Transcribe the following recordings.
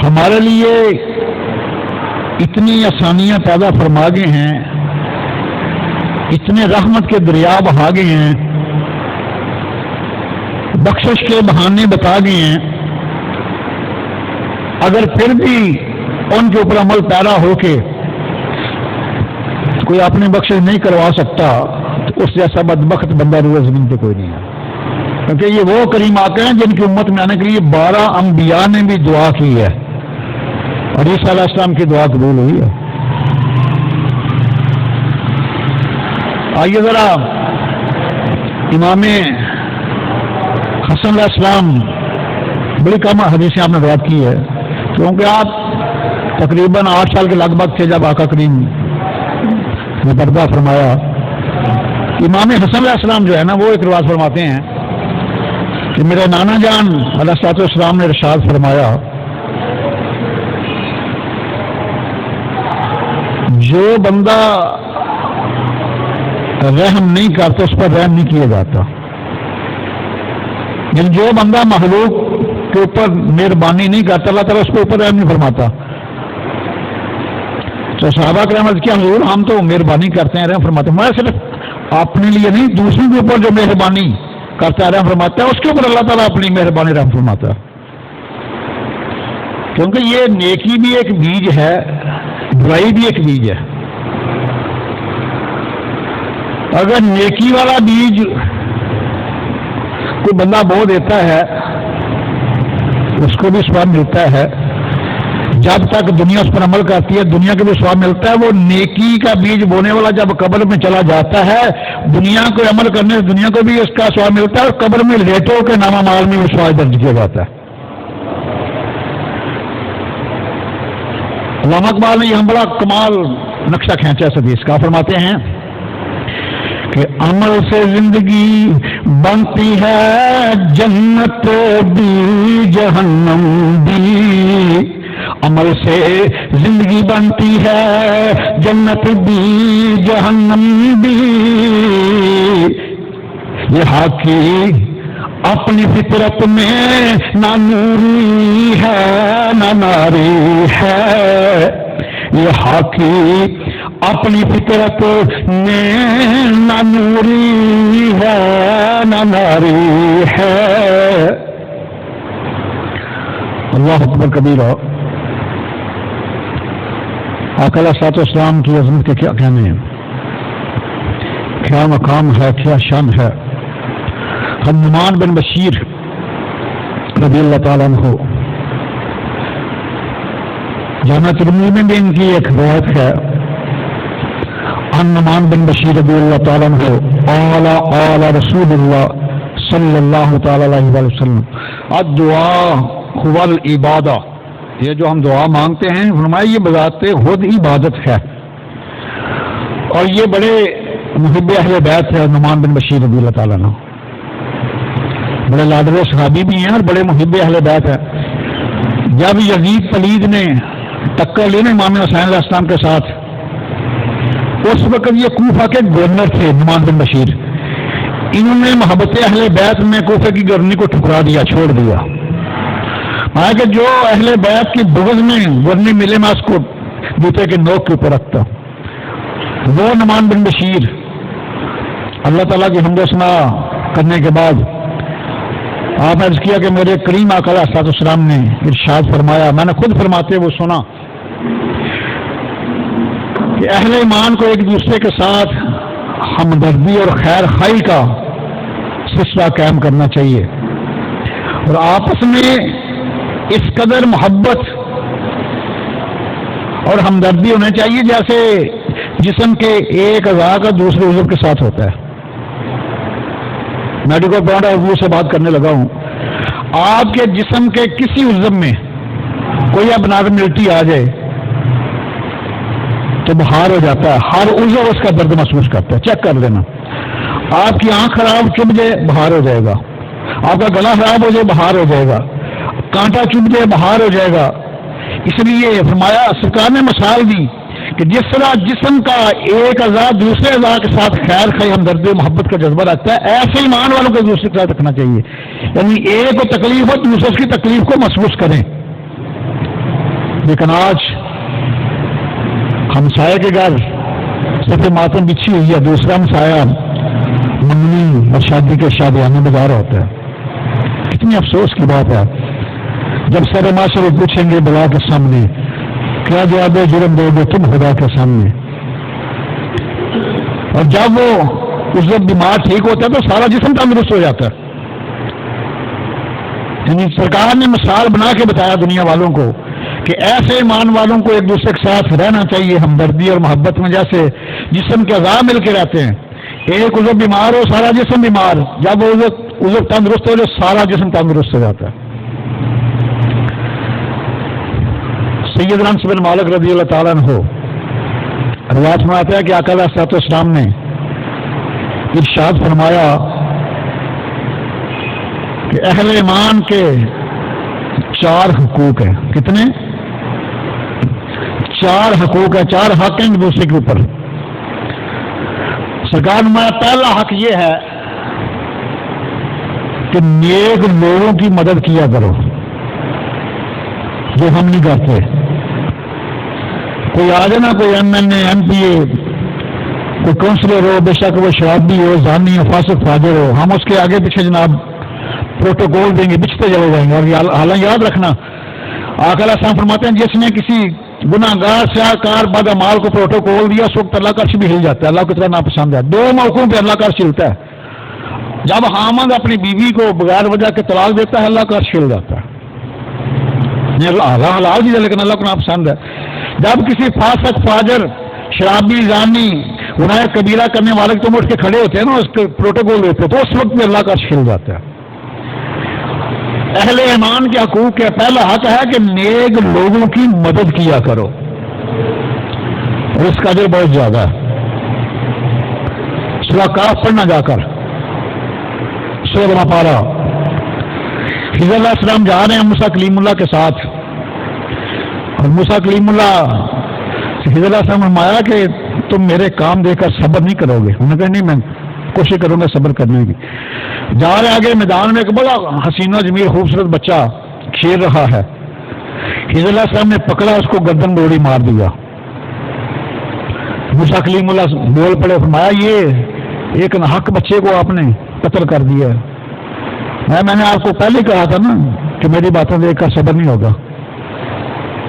ہمارے لیے اتنی آسانیاں پیدا فرما گئے ہیں، اتنے رحمت کے دریا بہا گئے ہیں، بخشش کے بہانے بتا گئے ہیں، اگر پھر بھی ان کے اوپر عمل پیرا ہو کے کوئی اپنی بخشش نہیں کروا سکتا تو اس جیسا بدبخت بندہ روئے زمین پہ کوئی نہیں ہے، کیونکہ یہ وہ کریم آقا ہیں جن کی امت میں آنے کے لیے 12 انبیاء نے بھی دعا کی ہے اور عیسیٰ علیہ السلام کی دعا قبول ہوئی ہے۔ آئیے ذرا امام حسن علیہ السلام، بڑی کم حدیثیں آپ نے روایت کی ہے، کیونکہ آپ تقریباً 8 سال کے لگ بھگ تھے جب آقا کریم نے پردہ فرمایا۔ امام حسن علیہ السلام جو ہے نا، وہ ایک روایت فرماتے ہیں کہ میرے نانا جان علیہ السلام نے ارشاد فرمایا، جو بندہ رحم نہیں کرتا اس پر رحم نہیں کیا جاتا، یعنی جو بندہ مخلوق کے اوپر مہربانی نہیں کرتا اللہ تعالیٰ اس کے اوپر رحم نہیں فرماتا۔ تو صحابہ کرام عرض کیا حضور ہم تو مہربانی کرتے ہیں رحم فرماتے ہیں، میں صرف اپنے لیے نہیں دوسروں کے اوپر جو مہربانی کرتا ہے رحم فرماتا ہے اس کے اوپر اللہ تعالیٰ اپنی مہربانی رحم فرماتا ہے، کیونکہ یہ نیکی بھی ایک بیج ہے، برائی بھی ایک بیج ہے۔ اگر نیکی والا بیج کوئی بندہ بو دیتا ہے اس کو بھی ثواب ملتا ہے، جب تک دنیا اس پر عمل کرتی ہے دنیا کو بھی ثواب ملتا ہے۔ وہ نیکی کا بیج بونے والا جب قبر میں چلا جاتا ہے دنیا کو عمل کرنے سے دنیا کو بھی اس کا ثواب ملتا ہے اور قبر میں لیٹوں کے نامہ مال میں وہ ثواب درج کیا جاتا ہے۔ علامہ اقبال نے یہاں بڑا کمال نقشہ کھینچا اس حدیث کا، فرماتے ہیں کہ عمل سے زندگی بنتی ہے جنت بھی جہنم بھی، عمل سے زندگی بنتی ہے جنت بھی جہنم بھی، یہ حقی اپنی فطرت میں نہ نوری ہے نہ ناری ہے، یہ حقی اپنی فطرت میں نہ نوری ہے نہ ناری ہے۔ اللہ اکبر کبیرہ۔ آقا علیہ الصلوۃ والسلام کی عظمت کے کیا کہنے ہیں، کیا مقام ہے، کیا شان ہے۔ نعمان بن بشیر رضی اللہ تعالیٰ عنہ، جامعہ ترمذی میں بھی ان کی ایک روایت ہے، نعمان بن بشیر رضی اللہ تعالیٰ عنہ قال رسول اللہ صلی اللہ تعالیٰ علیہ وسلم الدعاء هو العبادہ، یہ جو ہم دعا مانگتے ہیں فرمایا یہ بذات خود عبادت ہے، اور یہ بڑے محب اہل بیت ہے نعمان بن بشیر رضی اللہ تعالیٰ عنہ، بڑے لادر صحابی بھی ہیں اور بڑے محب اہل بیت ہیں۔ جب یزید پلید نے ٹکر لی نا امام حسین علیہ السلام کے ساتھ، اس وقت یہ کوفہ کے گورنر تھے نعمان بن بشیر، انہوں نے محبت اہل بیت میں کوفہ کی گورنری کو ٹھکرا دیا، چھوڑ دیا، کہ جو اہل بیت کی بغض میں گورنری ملے میں اس کو جوتے کے نوک کے اوپر رکھتا۔ وہ نعمان بن بشیر اللہ تعالیٰ کی حمد و ثنا کرنے کے بعد آپ نے عرض کیا کہ میرے کریم آقا علیہ السلام نے ارشاد فرمایا، میں نے خود فرماتے وہ سنا کہ اہل ایمان کو ایک دوسرے کے ساتھ ہمدردی اور خیر خواہی کا سلسلہ قائم کرنا چاہیے اور آپس میں اس قدر محبت اور ہمدردی ہونے چاہیے جیسے جسم کے ایک اعضاء کا دوسرے عضو کے ساتھ ہوتا ہے۔ میڈیکل پوائنٹ آف ویو سے بات کرنے لگا ہوں، آپ کے جسم کے کسی عضو میں کوئی ابنارملٹی آ جائے تو بخار ہو جاتا ہے، ہر عضو اس کا درد محسوس کرتا ہے، چیک کر لینا۔ آپ کی آنکھ خراب چبھ جائے بخار ہو جائے گا، آپ کا گلا خراب ہو جائے بخار ہو جائے گا، کانٹا چبھ جائے بخار ہو جائے گا۔ اس لیے فرمایا سرکار نے مثال دی کہ جس طرح جسم کا ایک اعضاء دوسرے اعضاء کے ساتھ خیر خواہی ہمدردی و محبت کا جذبہ رکھتا ہے، ایسے ایمان والوں کو دوسرے کے ساتھ رکھنا چاہیے، یعنی ایک کو تکلیف ہو دوسرے کی تکلیف کو محسوس کریں۔ لیکن آج ہمسائے کے گھر صرف ماتم بچھی ہوئی ہے، دوسرا ہمسایہ منگنی اور شادی کے شادیانے بازار ہوتا ہے. کتنی افسوس کی بات ہے. جب سارے معاشرے پوچھیں گے بلا کے سامنے کیا جواب جرم دو گے تم خدا کے سامنے، اور جب وہ اس وقت بیمار ٹھیک ہوتا ہے تو سارا جسم تندرست ہو جاتا ہے. یعنی سرکار نے مثال بنا کے بتایا دنیا والوں کو کہ ایسے ایمان والوں کو ایک دوسرے کے ساتھ رہنا چاہیے، ہمدردی اور محبت میں، جیسے جسم کے اعضاء مل کے رہتے ہیں. ایک عضو بیمار ہو سارا جسم بیمار، جب وہ عضو تندرست ہو جو سارا جسم تندرست ہو جاتا ہے. سیدنا انس بن مالک رضی اللہ تعالیٰ عنہ روایت میں آتا ہے کہ آقا علیہ الصلوۃ والسلام نے ارشاد فرمایا کہ اہل ایمان کے 4 حقوق ہیں. کتنے؟ 4 حقوق ہیں، 4 حق ہیں ایک دوسرے کے اوپر. سرکار نے پہلا حق یہ ہے کہ نیک لوگوں کی مدد کیا کرو، جو ہم نہیں کرتے. کوئی آ جانا، کوئی ایم این اے، ایم پی اے، کوئی کونسلر ہو، بے شک وہ شرابی ہو، زانی ہو، فاسق فاجر ہو، ہم اس کے آگے پیچھے جناب پروٹوکول دیں گے، بچتے چلے جائیں گے. اور حالانکہ یاد رکھنا آقا علیہ السلام فرماتے ہیں جس نے کسی گناہ گار سیاہ کار بدعمال کو پروٹوکول دیا اس وقت اللہ کا عرش بھی ہل جاتا ہے. اللہ کو اتنا ناپسند ہے. 2 موقعوں پہ اللہ کا عرش ہلتا ہے. جب حامد اپنی بیوی کو بغیر وجہ کے طلاق دیتا ہے اللہ کا عرش ہل جاتا ہے. اللہ حلال بھی ہے لیکن اللہ کو ناپسند ہے. جب کسی فاسق فاجر شرابی زانی گناہ کبیرہ کرنے والے تم اٹھ کے کھڑے ہوتے ہیں نا، اس کے پروٹوکول دیتے تو اس وقت میں اللہ کا عرش ہل جاتا ہے. اہل ایمان کے حقوق کا پہلا حق ہے کہ نیک لوگوں کی مدد کیا کرو، اور اس کا اجر بہت زیادہ ہے. سورہ کاف پڑھنا جا کر، سورہ پارا. خضر علیہ السلام جا رہے ہیں موسیٰ کلیم اللہ کے ساتھ، اور موسیٰ کلیم اللہ خضر علیہ السلام نے فرمایا کہ تم میرے کام دیکھ کر صبر نہیں کرو گے. انہوں نے کہا نہیں، میں کوشش کروں گا صبر کرنے کی. جا رہے آگے میدان میں ایک بڑا حسین و جمیل خوبصورت بچہ کھیل رہا ہے. خضر علیہ السلام نے پکڑا، اس کو گردن ڈوری مار دیا. موسیٰ کلیم اللہ بول پڑے، فرمایا یہ ایک ناحق بچے کو آپ نے قتل کر دیا ہے. میں نے آپ کو پہلے کہا تھا نا کہ میری باتیں دیکھ کر صبر نہیں ہوگا.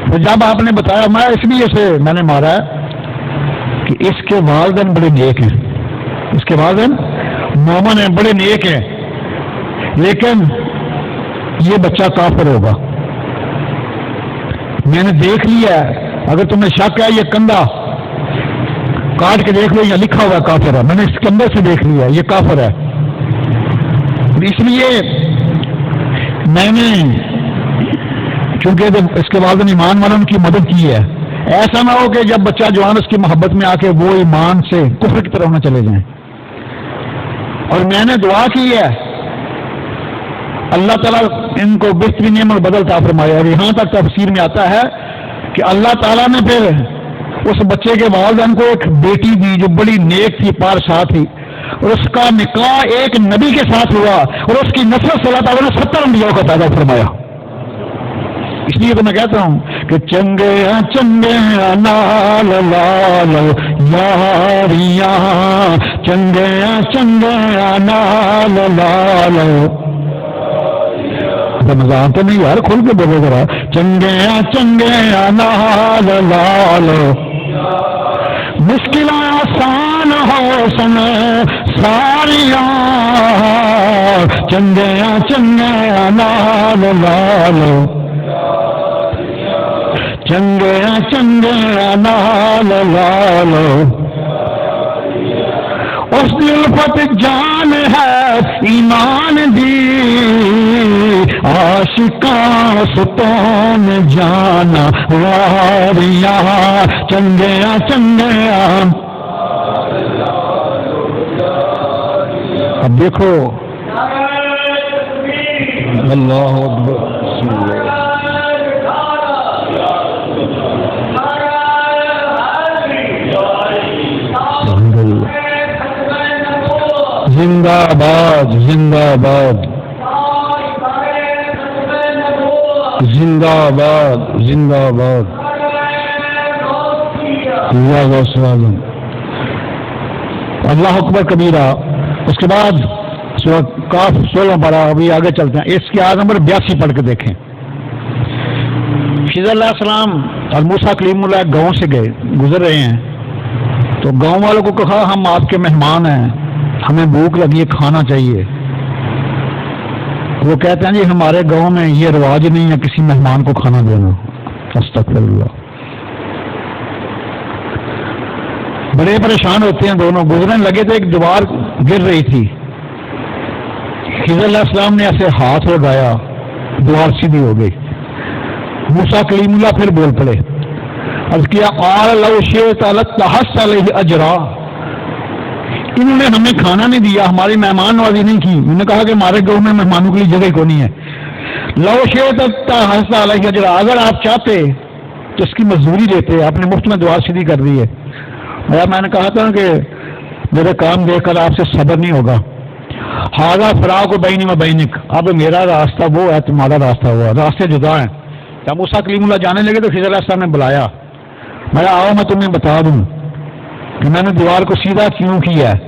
تو جب آپ نے بتایا میں اس لیے سے میں نے مارا ہے کہ اس کے والدین بڑے نیک ہیں، اس کے والدین مومن ہیں، بڑے نیک ہیں، لیکن یہ بچہ کافر ہوگا. میں نے دیکھ لیا ہے، اگر تمہیں شک ہے یہ کندھا کاٹ کے دیکھ لو، یہ لکھا ہوا کافر ہے. میں نے اس کندھے سے دیکھ لیا یہ کافر ہے. اس لیے میں نے چونکہ اس کے بعد ایمان والوں کی مدد کی ہے. ایسا نہ ہو کہ جب بچہ جوان اس کی محبت میں آ کے وہ ایمان سے کفر کی طرف نہ چلے جائیں. اور میں نے دعا کی ہے اللہ تعالیٰ ان کو بہترین نعمت بدل عطا فرمایا. اور یہاں تک تفسیر میں آتا ہے کہ اللہ تعالیٰ نے پھر اس بچے کے والدین کو ایک بیٹی دی جو بڑی نیک تھی، پارسا تھی، اور اس کا نکاح ایک نبی کے ساتھ ہوا، اور اس کی نسل سے اللہ تعالیٰ نے 70 انبیاء کو پیدا فرمایا. اس لیے تو میں کہتا ہوں کہ چنگے چنگے لال لال یاریاں، چنگے چنگے لال لال. رمضان تو نہیں یار، کھل کے بولو ذرا. چنگے چنگے لال لال، مشکل آسان ہو سن ساریاں، چنگے چنگے لال لال، چنگے چنگے لال لال. اس الفت جان ہے ایمان دی، عاشقاں ستون جانا واریاں، چنگے چنگے. اب دیکھو اللہ اکبر، بسم اللہ. زندہ باد، زندہ باد، زندہ باد زندہ باد اللہ اکبر کبیرہ. اس کے بعد سورہ کاف 16 پارہ. ابھی آگے چلتے ہیں. اس کی آیت نمبر 82 پڑھ کے دیکھیں. خضر علیہ السلام اور موسیٰ کلیم اللہ گاؤں سے گئے, گزر رہے ہیں, تو گاؤں والوں کو کہا ہم آپ کے مہمان ہیں, ہمیں بھوک لگی ہے, کھانا چاہیے. وہ کہتے ہیں جی ہمارے گاؤں میں یہ رواج نہیں ہے کسی مہمان کو کھانا دینا. استغفر اللہ. بڑے پریشان ہوتے ہیں دونوں. گزرنے لگے تو ایک دیوار گر رہی تھی. خضر علیہ السلام نے ایسے ہاتھ لگایا, دیوار سیدھی ہو گئی. موسیٰ کلیم اللہ پھر بول پڑے, عرض کیا قال لو شئت لاتخذت علیہ اجرا. انہوں نے ہمیں کھانا نہیں دیا, ہماری مہمان نوازی نہیں کی. انہوں نے کہا کہ ہمارے گاؤں میں مہمانوں کے لیے جگہ کو نہیں ہے. لو شئت لاتخذت علیہ اجرا, اگر آپ چاہتے تو اس کی مزدوری دیتے. آپ نے مفت میں دیوار سیدھی کر دی ہے. میں نے کہا تھا کہ میرے کام دیکھ کر آپ سے صبر نہیں ہوگا. ھذا فراق بینی و بینک, اب میرا راستہ وہ ہے, تمہارا راستہ وہ ہے, راستے جدا ہیں. جب موسیٰ کلیم اللہ جانے لگے تو خضر علیہ السلام نے بلایا. میں آؤ میں تمہیں بتا دوں کہ میں نے دیوار کو سیدھا کیوں کیا ہے.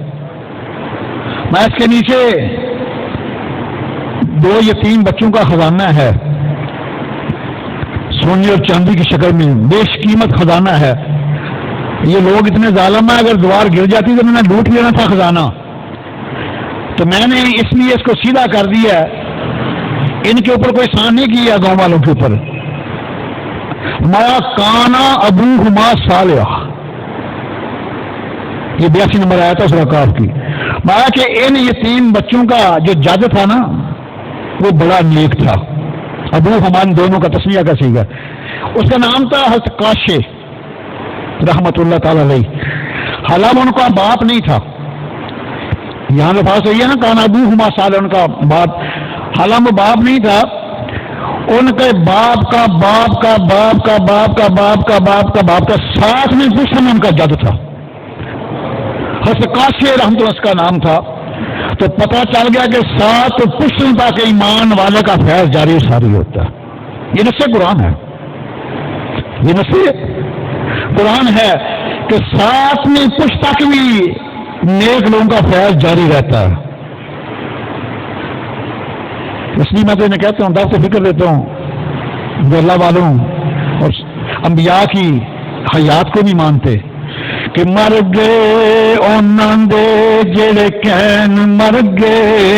میں اس کے نیچے 2 یتیم بچوں کا خزانہ ہے, سونے اور چاندی کی شکل میں بیش قیمت خزانہ ہے. یہ لوگ اتنے ظالم ہیں, اگر دیوار گر جاتی تو میں نے لوٹ لینا تھا خزانہ. تو میں نے اس لیے اس کو سیدھا کر دیا. ان کے اوپر کوئی احسان نہیں کیا گاؤں والوں کے اوپر. ما کانا ابوہما صالح, یہ 82 نمبر آیا تھا سورہ کاف کی. مانا کہ ان یتیم بچوں کا جو جد تھا نا وہ بڑا نیک تھا. ابوہما دونوں کا تسمیہ کا سیگا. اس کا نام تھا حضرت کاشے رحمت اللہ تعالی علیہ. حالانکہ ان کا باپ نہیں تھا. یہاں لفاظ ہوئی ہے نا کانا ابوہما صالح, ان کا باپ, حالانکہ وہ باپ نہیں تھا. ان کے باپ کا باپ کا باپ کا باپ کا باپ کا باپ کا باپ کا 7 میں پشت میں ان کا جد تھا. حضرت کاشے رحمت اللہ کا نام تھا. تو پتہ چل گیا کہ 7 پشت تک ایمان والے کا فیض جاری ساری ہوتا ہے. یہ نص قرآن ہے, یہ نص قرآن ہے کہ 7 پشت تک بھی نیک لوگوں کا فیض جاری رہتا ہے. اس لیے میں تو انہیں کہتا ہوں, دعوت سے فکر لیتا ہوں جو اللہ والوں اور انبیاء کی حیات کو نہیں مانتے کہ مر گئے انہاں دے جڑے کہن مر گئے.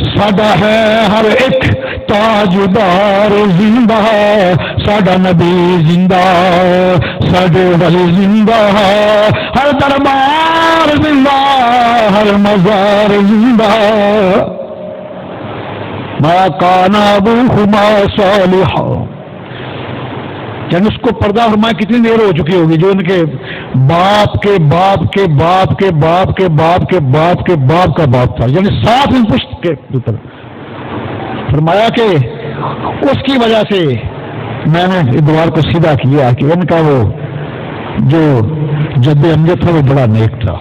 ساڈا ہے ہر ایک تاجدار زندہ, ساڈا نبی زندہ, ساڈے ولی زندہ, ہر دربار زندہ, ہر مزار زندہ. ما کان ابوہما صالحا, یعنی اس کو پردہ فرمایا کتنی دیر ہو چکی ہوگی جو ان کے باپ کے باپ کے باپ کے باپ کے باپ کے باپ کے باپ کا باپ تھا, یعنی 7 پشت کے اوپر. فرمایا کہ اس کی وجہ سے میں نے دیوار کو سیدھا کیا کہ ان کا وہ جو جد امجد تھا وہ بڑا نیک تھا.